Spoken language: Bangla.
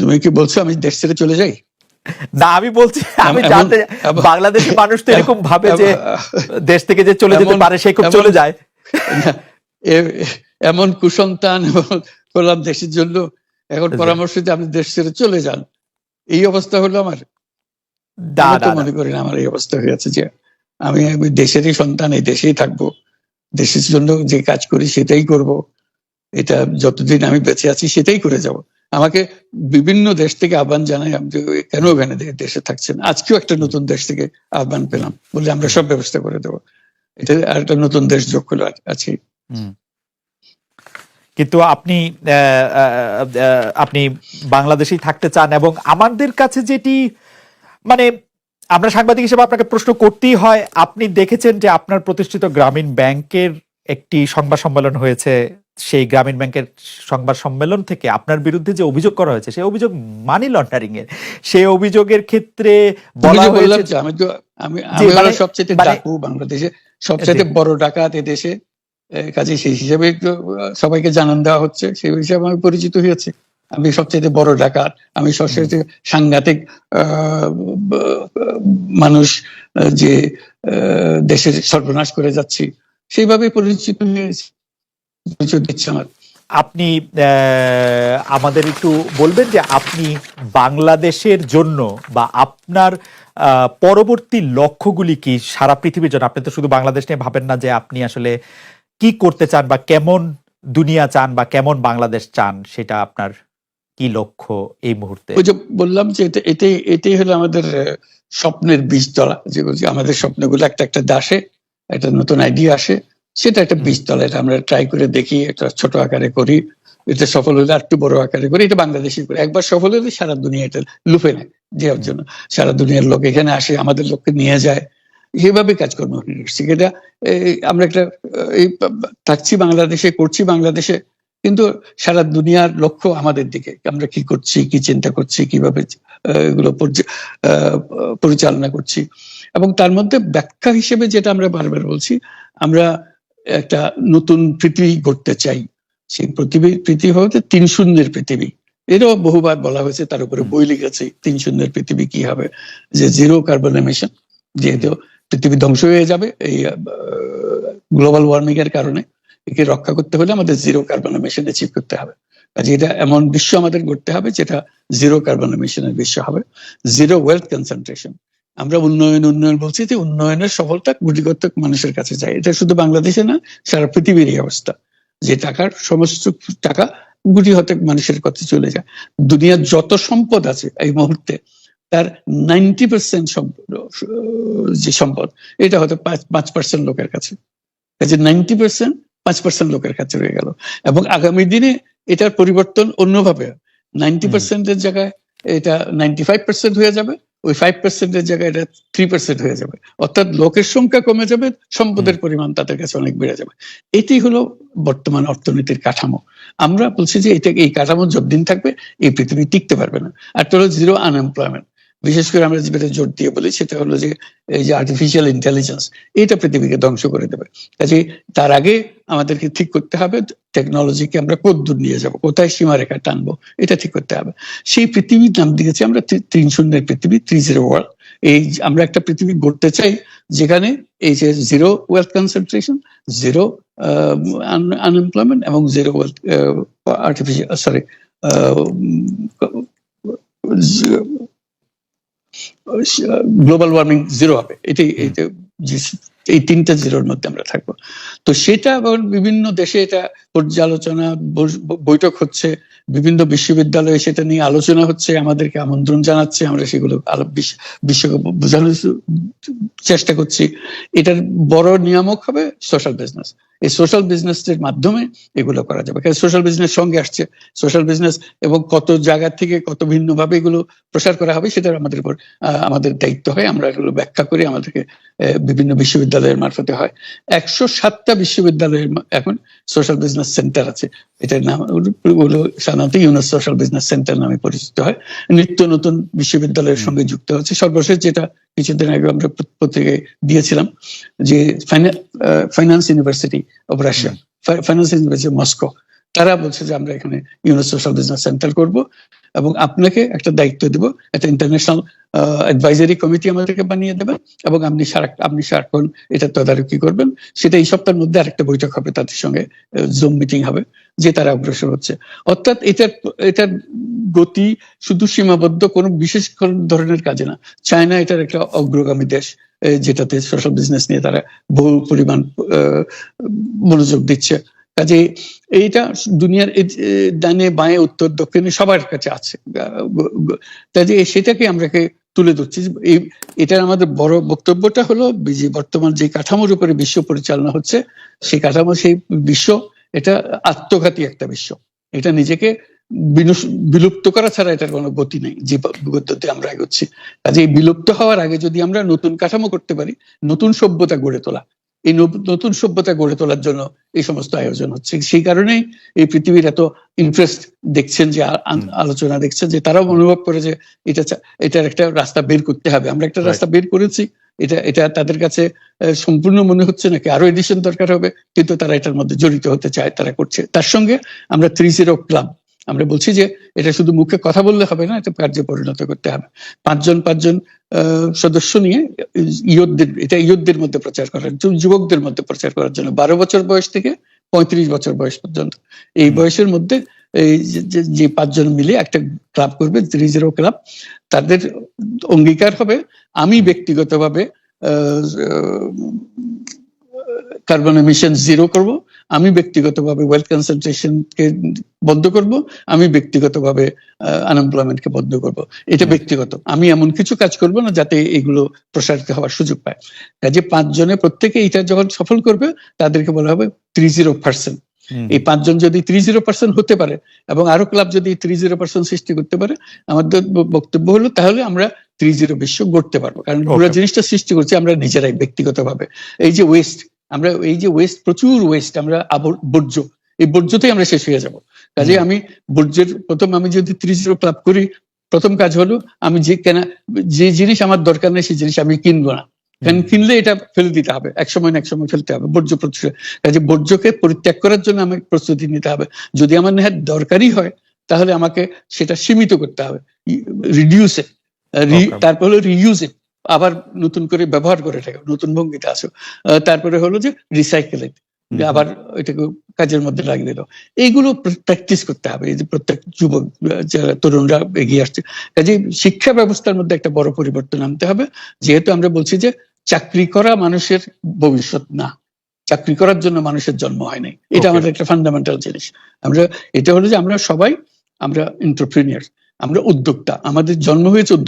তুমি কি বলছো আমি দেশ ছেড়ে চলে যাই? না, আমি বলছি, আমি জানতে, বাংলাদেশের মানুষ তো এরকম ভাবে যে দেশ থেকে যে চলে যেতে পারে সে খুব চলে যায়। এমন কুসন্তান করলাম দেশের জন্য, এখন পরামর্শ দিয়ে আপনি দেশ ছেড়ে চলে যান, এই অবস্থা হলো আমার। আমি তো মনে করি না আমার এই অবস্থা হয়েছে, যে আমি দেশেরই সন্তান, এই দেশেই থাকবো, দেশের জন্য যে কাজ করি সেটাই করব, এটা যতদিন আমি বেঁচে আছি সেটাই করে যাব। আমাকে বিভিন্ন দেশ থেকে আহ্বান জানাই, আমি কেন ওখানে দেশে থাকছেন। আজকেও একটা নতুন দেশ থেকে আহ্বান পেলাম, বলে আমরা সব ব্যবস্থা করে দেবো। এটা আর একটা নতুন দেশ যোগ হলো আছে। কিন্তু আপনি বাংলাদেশেই থাকতে চান, এবং আমাদের কাছে যেটি মানে আমরা সাংবাদিক হিসেবে আপনাকে প্রশ্ন করতেই হয়, আপনি দেখেছেন যে আপনার প্রতিষ্ঠিত গ্রামীণ ব্যাংকের একটি সংবাদ সম্মেলন হয়েছে, সেই গ্রামীণ ব্যাংকের সংবাদ সম্মেলন থেকে আপনার বিরুদ্ধে যে অভিযোগ করা হয়েছে সেই অভিযোগ মানি লন্ডারিং এর। সেই অভিযোগের ক্ষেত্রে বলা হয়েছে আমি সবচেয়ে ডাকু বাংলাদেশে, সবচেয়ে বড় ডাকাত এদেশে, কাজে সেই হিসেবে সবাইকে জানান দেওয়া হচ্ছে, সেই হিসাবে আমি পরিচিত হয়েছি। আমি সবচেয়ে বড় ডাকাত, আমি সবচেয়ে সাংঘাতিক মানুষ, যে দেশের সর্বনাশ করে যাচ্ছি, সেইভাবে পরিচিত দিচ্ছে আমার। আপনি আমাদের একটু বলবেন যে আপনি বাংলাদেশের জন্য বা আপনার পরবর্তী লক্ষ্যগুলি কি সারা পৃথিবীর জন্য? আপনি তো শুধু বাংলাদেশ নিয়ে ভাবেন না, যে আপনি আসলে কি করতে চান বা কেমন দুনিয়া চান বা কেমন বাংলাদেশ চান, সেটা আপনার কি লক্ষ্য এই মুহূর্তে? ওই যে বললাম যে এটাই হলো আমাদের স্বপ্নের বীজতলা, যেগুলো আমাদের স্বপ্নগুলো একটা একটা দাসে একটা নতুন আইডিয়া আসে, সেটা একটা বীজতলা। এটা আমরা ট্রাই করে দেখি, একটা ছোট আকারে করি, এটা সফল হলে একটু বড় আকারে করি, এটা বাংলাদেশি করি। একবার সফল হলে সারা দুনিয়া এটা লুফে নেয় দেওয়ার জন্য, সারা দুনিয়ার লোক এখানে আসে, আমাদের লোককে নিয়ে যায়, সেভাবে কাজকর্ম করছি। এটা আমরা একটা থাকছি বাংলাদেশে, করছি বাংলাদেশে, কিন্তু সারা দুনিয়ার লক্ষ্য আমাদের দিকে, আমরা কি করছি, কি চিন্তা করছি, কিভাবে এগুলো পরিচালনা করছি। এবং তার মধ্যে ব্যাখ্যা হিসেবে যেটা আমরা বারবার বলছি, আমরা একটা নতুন পৃথিবী গড়তে চাই। সেই পৃথিবী হচ্ছে 3 শূন্যের পৃথিবী, এরও বহুবার বলা হয়েছে, তার উপরে বই লিখেছে 3 শূন্যের পৃথিবী কি হবে, যে 0 কার্বন এমিশন, যেহেতু পৃথিবী ধ্বংস হয়ে যাবে এই গ্লোবাল ওয়ার্মিং এর কারণে, একে রক্ষা করতে হলে আমাদের 0 কার্বন এমিশন অ্যাচিভ করতে হবে। কাজে এটা এমন বিশ্ব আমাদের গড়তে হবে যেটা 0 কার্বন এমিশনের বিশ্ব হবে। 0 ওয়েলথ কনসেন্ট্রেশন। আমরা উন্নয়ন বলছি, যে উন্নয়নের সফলতা গুটিগত মানুষের কাছে যায়। এটা শুধু বাংলাদেশে না, সারা পৃথিবীর অবস্থা, যে সমস্ত টাকা গুটি হতে মানুষের কাছে চলে যায়। দুনিয়ার যত সম্পদ আছে এই মুহূর্তে, তার 90% যে সম্পদ, এটা হয়তো 5% লোকের কাছে। 90% 5% লোকের কাছে রয়ে গেল, এবং আগামী দিনে এটার পরিবর্তন অন্যভাবে 90% এর জায়গায় এটা 95% হয়ে যাবে, ওই 5% এর জায়গায় এটা 3% হয়ে যাবে। অর্থাৎ লোকের সংখ্যা কমে যাবে, সম্পদের পরিমাণ তাদের কাছে অনেক বেড়ে যাবে। এটি হলো বর্তমান অর্থনীতির কাঠামো। আমরা বলছি যে এই কাঠামো যতদিন থাকবে এই পৃথিবী টিকতে পারবে না। আর তো হলো 0 আনএমপ্লয়মেন্ট। বিশেষ করে আমরা যেটা জোর দিয়ে বলি, সেটা হলো যে এই যে আর্টিফিশিয়াল ইন্টেলিজেন্স, এটা পৃথিবীকে ধ্বংস করে দেবে। কাজে তার আগে আমাদেরকে ঠিক করতে হবে টেকনোলজিকে আমরা কতদূর নিয়ে যাব, কোথায় সীমারেখা টানবো, এটা ঠিক করতে হবে। সেই পৃথিবীর নাম দিয়েছি আমরা 3 শূন্যের পৃথিবী, 30 ওয়ার্ল্ড। এই আমরা একটা পৃথিবী গড়তে চাই যেখানে এই যে 0 ওয়েলথ কনসেন্ট্রেশন, 0 আনএমপ্লয়মেন্ট এবং 0 ওয়েলথ গ্লোবাল ওয়ার্মিং 0 হবে। এই 3টা 0-র মধ্যে আমরা থাকবো। তো সেটা বিভিন্ন দেশে এটা পর্যালোচনা বৈঠক হচ্ছে, বিভিন্ন বিশ্ববিদ্যালয়ে সেটা নিয়ে আলোচনা হচ্ছে, আমাদেরকে আমন্ত্রণ জানাচ্ছে, আমরা সেগুলো বিশ্বকে বোঝানোর চেষ্টা করছি। এটার বড় নিয়ামক হবে সোশ্যাল বিজনেস। এই সোশ্যাল বিজনেসের মাধ্যমে এগুলো করা যাবে। সোশ্যাল বিজনেস সঙ্গে আসছে, সোশ্যাল বিজনেস এবং কত জায়গা থেকে কত ভিন্নভাবে এগুলো প্রসার করা হবে, সেটা আমাদের উপর আমাদের দায়িত্ব হয়। আমরা এগুলো ব্যাখ্যা করি, আমাদেরকে বিভিন্ন বিশ্ববিদ্যালয়ের মারফতে হয়। 107টা বিশ্ববিদ্যালয়ের এখন সোশ্যাল বিজনেস সেন্টার আছে। এটার নাম হলো সাধারণত ইউনুস সোশ্যাল বিজনেস সেন্টার নামে পরিচিত হয়। নিত্য নতুন বিশ্ববিদ্যালয়ের সঙ্গে যুক্ত হচ্ছে। সর্বশেষ যেটা কিছুদিন আগে আমরা পত্রিকায় দিয়েছিলাম, যে finance university of Russia, finance university Moscow, তারা বলছে যে আমরা এখানে ইউনুস সোশ্যাল বিজনেস সেন্টার করবো। এবং আপনাকে একটা দায়িত্ব দেব, একটা ইন্টারন্যাশনাল অ্যাডভাইজারি কমিটি আমাদেরকে বানিয়ে দেবেন এবং আপনি সারাক্ষণ এটা তদারকি করবেন। সেটা এই সপ্তাহের মধ্যে আরেকটা বৈঠক হবে, তাদের সঙ্গে জুম মিটিং হবে যে তারা অগ্রসর হচ্ছে। অর্থাৎ এটার গতি শুধু সীমাবদ্ধ কোনো বিশেষ ধরনের কাজে না। চায়না এটার একটা অগ্রগামী দেশ, যেটাতে সোশ্যাল বিজনেস নিয়ে তারা বহু পরিমাণ মনোযোগ দিচ্ছে। কাজে এইটা দুনিয়ার ডানে বাঁয়ে উত্তর দক্ষিণে সবার কাছে আছে। কাজে সেটাকে আমরাকে তুলে ধরছি। এটার আমাদের বড় বক্তব্যটা হলো যে বর্তমান যে কাঠামোর উপরে বিশ্ব পরিচালনা হচ্ছে, সেই কাঠামো, সেই বিশ্ব এটা আত্মঘাতী একটা বিশ্ব। এটা নিজেকে বিলুপ্ত করা ছাড়া এটার কোনো গতি নেই, যে গতিতে আমরা এগোচ্ছি। কাজে এই বিলুপ্ত হওয়ার আগে যদি আমরা নতুন কাঠামো করতে পারি, নতুন সভ্যতা গড়ে তোলা, এই নতুন সভ্যতা গড়ে তোলার জন্য এই সমস্ত আয়োজন হচ্ছে। সেই কারণেই এই পৃথিবীর এত ইন্টারেস্ট দেখছেন, যে আলোচনা দেখছেন, যে তারাও অনুভব করে যে এটার একটা রাস্তা বের করতে হবে। আমরা একটা রাস্তা বের করেছি, এটা তাদের কাছে সম্পূর্ণ মনে হচ্ছে নাকি আরো এডিশন দরকার হবে, কিন্তু তারা এটার মধ্যে জড়িত হতে চায়, তারা করছে। তার সঙ্গে আমরা 30 ক্লাব, আমরা বলছি যে এটা শুধু মুখে কথা বললে হবে না, এটা কার্যে পরিণত করতে হবে। পাঁচজন সদস্য নিয়ে ইয়ুথদের মধ্যে প্রচার করার, যুবকদের মধ্যে প্রচার করার জন্য 12 বছর বয়স থেকে 35 বছর বয়স পর্যন্ত, এই বয়সের মধ্যে এই যে 5 জন মিলে একটা ক্লাব করবে, 30 ক্লাব। তাদের অঙ্গীকার হবে, আমি ব্যক্তিগতভাবে কার্বন এমিশন জিরো করব, আমি ব্যক্তিগতভাবে ওয়েলথ কনসেন্ট্রেশনকে বন্ধ করব, আমি ব্যক্তিগতভাবে আনএমপ্লয়মেন্টকে বন্ধ করব। এটা ব্যক্তিগত, আমি এমন কিছু কাজ করব না যাতে এগুলো প্রসারিত হওয়ার সুযোগ পায়। কাজে 5 জনে প্রত্যেকে এটা যখন সফল করবে, তাদেরকে বলা হবে 30%। এই 5 জন যদি 30% হতে পারে এবং আরো ক্লাব যদি 30% সৃষ্টি করতে পারে, আমাদের বক্তব্য হলো তাহলে আমরা 30 বিশ্ব গড়তে পারবো। কারণ পুরো জিনিসটা সৃষ্টি করছি আমরা নিজেরাই ব্যক্তিগতভাবে। এই যে ওয়েস্ট, প্রচুর ওয়েস্ট, আমরা বর্জ্য, এই বর্জ্যতেই আমরা শেষ হয়ে যাব। কাজে আমি বর্জ্যের আমি যদি 30 ক্লাব করি, প্রথম কাজ হলো আমি যে জিনিস আমার দরকার নেই সেই জিনিস আমি কিনবো না। কারণ কিনলে এটা ফেলে দিতে হবে, এক সময় ফেলতে হবে। বর্জ্য প্রতিরোধ, কাজে বর্জ্যকে পরিত্যাগ করার জন্য আমাকে প্রস্তুতি নিতে হবে। যদি আমার নেহাত দরকারই হয়, তাহলে আমাকে সেটা সীমিত করতে হবে, রিডিউসে, তারপর হলো রিইউজ, আবার নতুন করে ব্যবহার করে থাকে, নতুন ভঙ্গিতে আসো। তারপরে হলো যে রিসাইকেলিং, আবার এটাকে কাজের মধ্যে লাগিয়ে দিল। এইগুলো প্র্যাকটিস করতে হবে। এই যে প্রত্যেক যুবক, তরুণরা এগিয়ে আসছে, কাজে শিক্ষা ব্যবস্থার মধ্যে একটা বড় পরিবর্তন আনতে হবে। যেহেতু আমরা বলছি যে চাকরি করা মানুষের ভবিষ্যৎ না, চাকরি করার জন্য মানুষের জন্ম হয় নাই, এটা আমাদের একটা ফান্ডামেন্টাল জিনিস। এটা হলো যে আমরা সবাই এন্টারপ্রেনিয়ার, আমরা উদ্যোক্তা, আমাদের জন্ম হয়েছে উদ্যোক্তা।